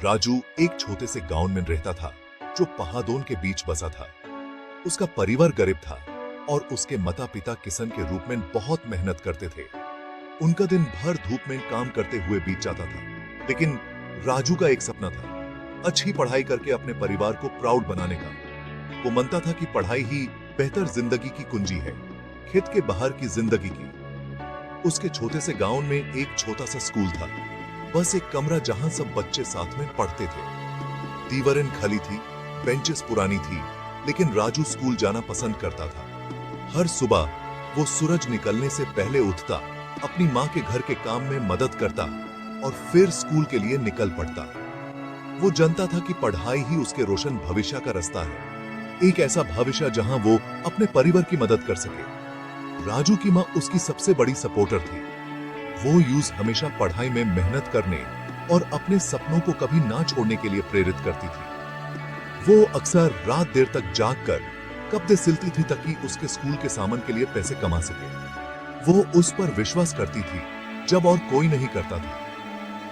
राजू एक छोटे से गांव में रहता था जो पहाड़ों के बीच बसा था। उसका परिवार गरीब था और उसके माता पिता किसान के रूप में बहुत मेहनत करते थे। उनका दिन भर धूप में काम करते हुए बीत जाता था, लेकिन राजू का एक सपना था, अच्छी पढ़ाई करके अपने परिवार को प्राउड बनाने का। वो मानता था कि पढ़ाई ही बेहतर जिंदगी की कुंजी है, खेत के बाहर की जिंदगी की। उसके छोटे से गांव में एक छोटा सा स्कूल था, बस एक कमरा जहां सब बच्चे साथ में पढ़ते थे। दीवारें खाली थी, बेंचेस पुरानी थी, लेकिन राजू स्कूल जाना पसंद करता था। हर सुबह वो सूरज निकलने से पहले उठता, अपनी माँ के घर के काम में मदद करता और फिर स्कूल के लिए निकल पड़ता। वो जानता था कि पढ़ाई ही उसके रोशन भविष्य का रास्ता है, एक ऐसा भविष्य जहां वो अपने परिवार की मदद कर सके। राजू की माँ उसकी सबसे बड़ी सपोर्टर थी। वो यूज हमेशा पढ़ाई में मेहनत करने और अपने सपनों को कभी ना छोड़ने के लिए प्रेरित करती थी। वो अक्सर रात देर तक जागकर कपड़े सिलती थी ताकि उसके स्कूल के सामान के लिए पैसे कमा सके। वो उस पर विश्वास करती थी जब और कोई नहीं करता था।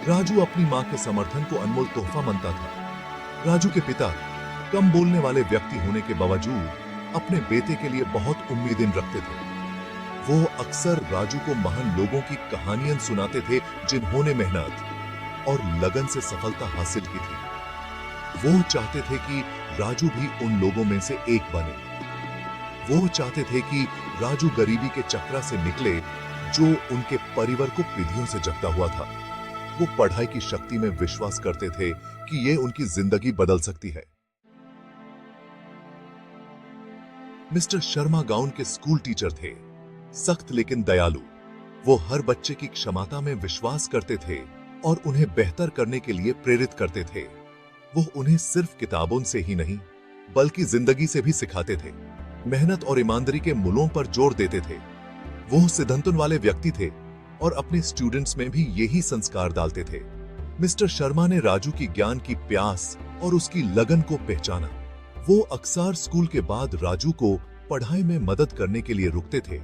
राजू अपनी माँ के समर्थन को अनमोल तोहफा मानता था। राजू के पिता कम बोलने वाले व्यक्ति होने के बावजूद अपने बेटे के लिए बहुत उम्मीदें रखते थे। वो अक्सर राजू को महान लोगों की कहानियां सुनाते थे जिन्होंने मेहनत और लगन से सफलता हासिल की थी। वो चाहते थे कि राजू भी उन लोगों में से एक बने। वो चाहते थे कि राजू गरीबी के चक्र से निकले जो उनके परिवार को पीढ़ियों से जगता हुआ था। वो पढ़ाई की शक्ति में विश्वास करते थे कि ये उनकी जिंदगी बदल सकती है। मिस्टर शर्मा गांव के स्कूल टीचर थे, सख्त लेकिन दयालु। वो हर बच्चे की क्षमता में विश्वास करते थे और उन्हें बेहतर करने के लिए प्रेरित करते थे। वो उन्हें सिर्फ किताबों से ही नहीं बल्कि जिंदगी से भी सिखाते थे। मेहनत और ईमानदारी के मूल्यों पर जोर देते थे। वो सिद्धांतों वाले व्यक्ति थे और अपने स्टूडेंट्स में भी यही संस्कार डालते थे। मिस्टर शर्मा ने राजू की ज्ञान की प्यास और उसकी लगन को पहचाना। वो अक्सर स्कूल के बाद राजू को पढ़ाई में मदद करने के लिए रुकते थे,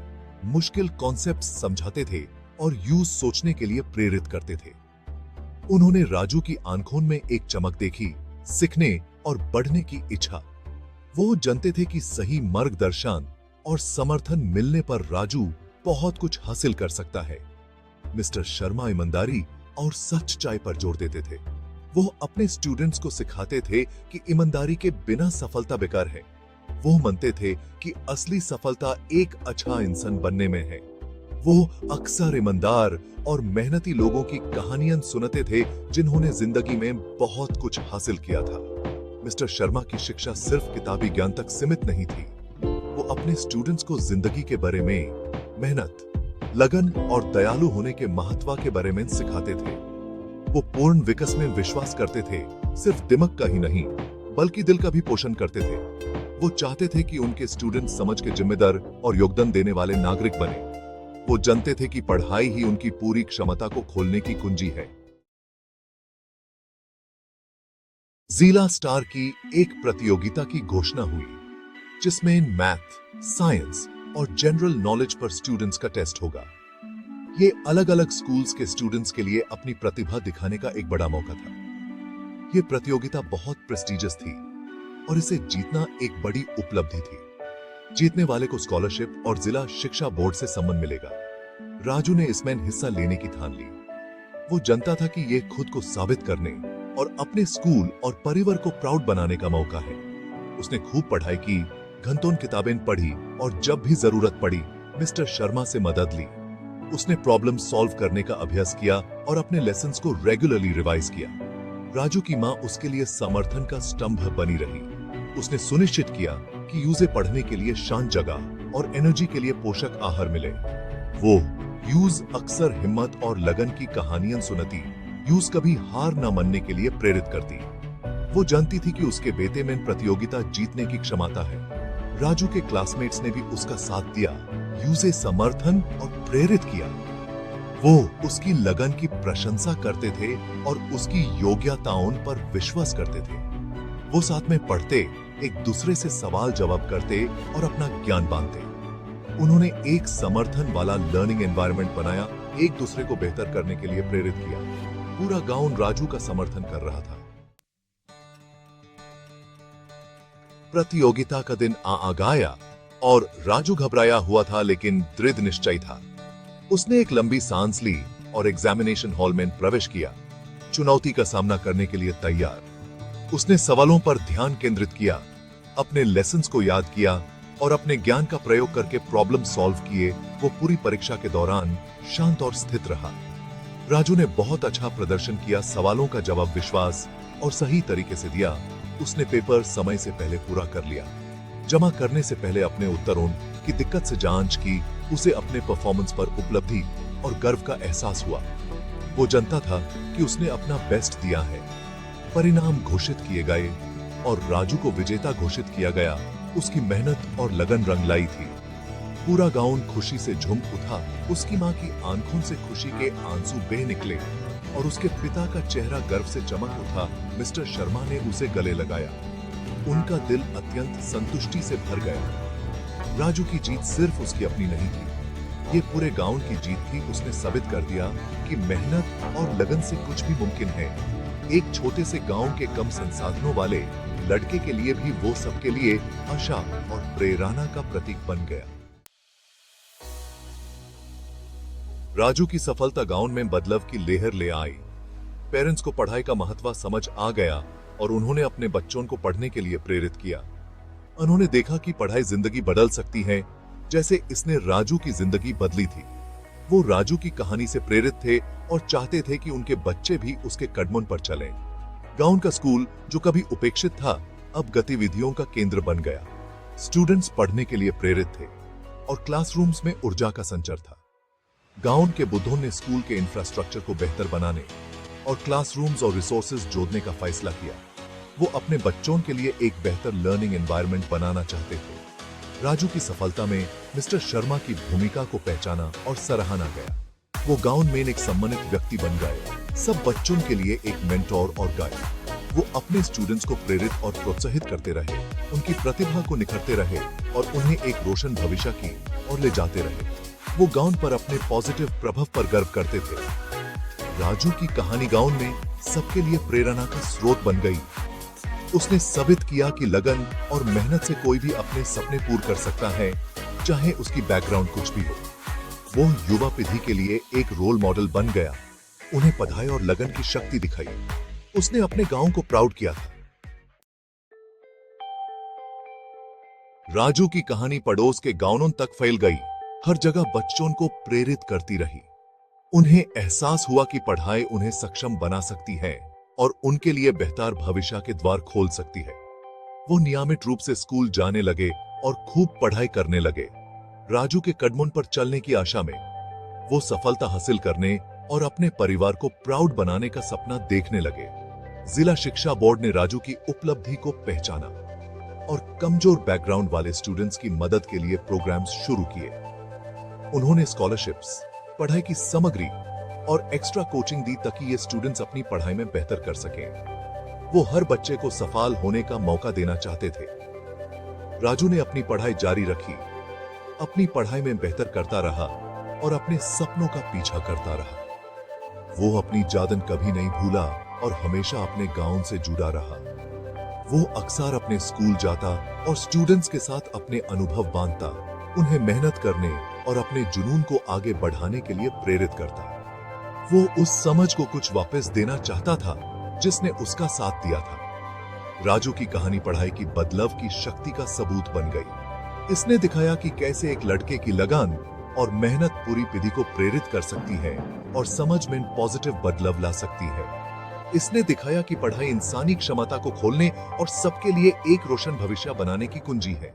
मुश्किल कॉन्सेप्ट समझाते थे और यूज सोचने के लिए प्रेरित करते थे। उन्होंने राजू की आंखों में एक चमक देखी, सीखने और बढ़ने की इच्छा। वो जानते थे कि सही मार्गदर्शन और समर्थन मिलने पर राजू बहुत कुछ हासिल कर सकता है। मिस्टर शर्मा ईमानदारी और सच्चाई पर जोर देते थे। वो अपने स्टूडेंट्स को सिखाते थे कि ईमानदारी के बिना सफलता बेकार है। वो मानते थे कि असली सफलता एक अच्छा इंसान बनने में है। वो अक्सर ईमानदार और मेहनती लोगों की कहानियां सुनाते थे जिन्होंने जिंदगी में बहुत कुछ हासिल किया था। मिस्टर शर्मा की शिक्षा सिर्फ किताबी ज्ञान तक सीमित नहीं थी। वो अपने स्टूडेंट्स को जिंदगी के बारे में, मेहनत, लगन और दयालु होने के महत्व के बारे में सिखाते थे। वो पूर्ण विकास में विश्वास करते थे, सिर्फ दिमाग का ही नहीं बल्कि दिल का भी पोषण करते थे। वो चाहते थे कि उनके स्टूडेंट समझ के जिम्मेदार और योगदान देने वाले नागरिक बने। वो जानते थे कि पढ़ाई ही उनकी पूरी क्षमता को खोलने की कुंजी है। जिला स्टार की एक प्रतियोगिता की घोषणा हुई जिसमें मैथ, साइंस और जनरल नॉलेज पर स्टूडेंट्स का टेस्ट होगा। ये अलग अलग स्कूल्स के स्टूडेंट्स के लिए अपनी प्रतिभा दिखाने का एक बड़ा मौका था। ये प्रतियोगिता बहुत प्रेस्टिजियस थी और इसे जीतना एक बड़ी उपलब्धि थी। जीतने वाले को स्कॉलरशिप और जिला शिक्षा बोर्ड से सम्मान मिलेगा। राजू ने इसमें हिस्सा लेने की ठान ली। वो जानता था कि यह खुद को साबित करने और अपने स्कूल और परिवार को प्राउड बनाने का मौका है। उसने खूब पढ़ाई की, घंटों किताबें पढ़ी और जब भी जरूरत पड़ी मिस्टर शर्मा से मदद ली। उसने प्रॉब्लम सॉल्व करने का अभ्यास किया और अपने लेसन्स को रेगुलरली रिवाइज किया। राजू की माँ उसके लिए समर्थन का स्तंभ बनी रही। उसने सुनिश्चित किया कि यूजे पढ़ने के लिए शांत जगह और एनर्जी के लिए पोषक आहार मिले। वो यूज अक्सर हिम्मत और लगन की कहानियां सुनाती, यूज कभी हार न मानने के लिए प्रेरित करती। वो जानती थी कि उसके बेटे में प्रतियोगिता जीतने की क्षमता है। राजू के क्लासमेट्स ने भी उसका साथ दिया, यूजे समर्थन और प्रेरित किया। वो उसकी लगन की प्रशंसा करते थे और उसकी योग्यताओं पर विश्वास करते थे। वो साथ में पढ़ते, एक दूसरे से सवाल जवाब करते और अपना ज्ञान बांटते। उन्होंने एक समर्थन वाला लर्निंग एनवायरनमेंट बनाया, एक दूसरे को बेहतर करने के लिए प्रेरित किया। पूरा गांव राजू का समर्थन कर रहा था। प्रतियोगिता का दिन आ गया और राजू घबराया हुआ था लेकिन दृढ़ निश्चय था। उसने एक लंबी सांस ली और एग्जामिनेशन हॉल में प्रवेश किया, चुनौती का सामना करने के लिए तैयार। उसने सवालों पर ध्यान केंद्रित किया, अपने लेसन्स को याद किया और अपने ज्ञान का प्रयोग करके प्रॉब्लम सॉल्व किए। वो पूरी परीक्षा के दौरान शांत और स्थिर रहा। राजू ने बहुत अच्छा प्रदर्शन किया, सवालों का जवाब विश्वास और सही तरीके से दिया। उसने पेपर समय से पहले पूरा कर लिया। जमा करने से पहले अपने उत्तरों की दिक्कत से जांच की। उसे अपने परफॉर्मेंस पर उपलब्धि और गर्व का एहसास हुआ। वो जानता था कि उसने अपना बेस्ट दिया है। परिणाम घोषित किए गए और राजू को विजेता घोषित किया गया। उसकी मेहनत और लगन रंग लाई थी। पूरा गांव खुशी से झूम उठा। उसकी मां की आंखों से खुशी के आंसू बह निकले और उसके पिता का चेहरा गर्व से चमक उठा। मिस्टर शर्मा ने उसे गले लगाया। उनका दिल अत्यंत संतुष्टि से भर गया। राजू की जीत सिर्फ उसकी अपनी नहीं थी, ये पूरे गांव की जीत थी। उसने साबित कर दिया कि मेहनत और लगन से कुछ भी मुमकिन है। एक छोटे से गांव के कम संसाधनों वाले लड़के के लिए भी वो सबके लिए आशा और प्रेरणा का प्रतीक बन गया। राजू की सफलता गांव में बदलाव की लहर ले आई। पेरेंट्स को पढ़ाई का महत्व समझ आ गया और उन्होंने अपने बच्चों को पढ़ने के लिए प्रेरित किया। उन्होंने देखा कि पढ़ाई जिंदगी बदल सकती है, जैसे इसने राजू की जिंदगी बदली थी। वो राजू की कहानी से प्रेरित थे और चाहते थे कि उनके बच्चे भी उसके कदमों पर चलें। गांव का स्कूल जो कभी उपेक्षित था, अब गतिविधियों का केंद्र बन गया। स्टूडेंट्स पढ़ने के लिए प्रेरित थे और क्लासरूम्स में ऊर्जा का संचार था। गांव के बुद्धों ने स्कूल के इंफ्रास्ट्रक्चर को बेहतर बनाने और क्लासरूम्स और रिसोर्सेज जोड़ने का फैसला किया। वो अपने बच्चों के लिए एक बेहतर लर्निंग एनवायरनमेंट बनाना चाहते थे। राजू की सफलता में मिस्टर शर्मा की भूमिका को पहचाना और सराहना गया। वो गांव में एक सम्मानित व्यक्ति बन गए, सब बच्चों के लिए एक मेंटोर और गाइड। वो अपने स्टूडेंट्स को प्रेरित और प्रोत्साहित करते रहे, उनकी प्रतिभा को निखरते रहे और उन्हें एक रोशन भविष्य की ओर ले जाते रहे। वो गांव पर अपने पॉजिटिव प्रभाव पर गर्व करते थे। राजू की कहानी गांव में सबके लिए प्रेरणा का स्रोत बन गई। उसने साबित किया कि लगन और मेहनत से कोई भी अपने सपने पूरे कर सकता है, चाहे उसकी बैकग्राउंड कुछ भी हो। वो युवा पीढ़ी के लिए एक रोल मॉडल बन गया, उन्हें पढ़ाई और लगन की शक्ति दिखाई। उसने अपने गांव को प्राउड किया था। राजू की कहानी पड़ोस के गांवों तक फैल गई, हर जगह बच्चों को प्रेरित करती रही। उन्हें एहसास हुआ कि पढ़ाई उन्हें सक्षम बना सकती है और उनके लिए बेहतर भविष्य के द्वार खोल सकती है। वो नियमित रूप से स्कूल जाने लगे और खूब पढ़ाई करने लगे। राजू के कदमों पर चलने की आशा में वो सफलता हासिल करने और अपने परिवार को प्राउड बनाने का सपना देखने लगे। जिला शिक्षा बोर्ड ने राजू की उपलब्धि को पहचाना और कमजोर बैकग्राउंड वाले स्टूडेंट्स की मदद के लिए प्रोग्राम्स शुरू किए। उन्होंने स्कॉलरशिप्स, पढ़ाई की सामग्री और एक्स्ट्रा कोचिंग दी ताकि ये स्टूडेंट्स अपनी पढ़ाई में बेहतर कर सकें। वो हर बच्चे को सफल होने का मौका देना चाहते थे। राजू ने अपनी पढ़ाई जारी रखी, अपनी पढ़ाई में बेहतर करता रहा और अपने सपनों का पीछा करता रहा। वो अपनी जादन कभी नहीं भूला और हमेशा अपने गांव से जुड़ा रहा। वो अक्सर अपने स्कूल जाता और स्टूडेंट्स के साथ अपने अनुभव बांटता, उन्हें मेहनत करने और अपने जुनून को आगे बढ़ाने के लिए प्रेरित करता। वो उस समझ को कुछ वापस देना चाहता था जिसने उसका साथ दिया था। राजू की कहानी पढ़ाई की बदलाव की शक्ति का सबूत बन गई। इसने दिखाया कि कैसे एक लड़के की लगन और मेहनत पूरी पीढ़ी को प्रेरित कर सकती है और समझ में पॉजिटिव बदलाव ला सकती है। इसने दिखाया कि पढ़ाई इंसानी क्षमता को खोलने और सबके लिए एक रोशन भविष्य बनाने की कुंजी है।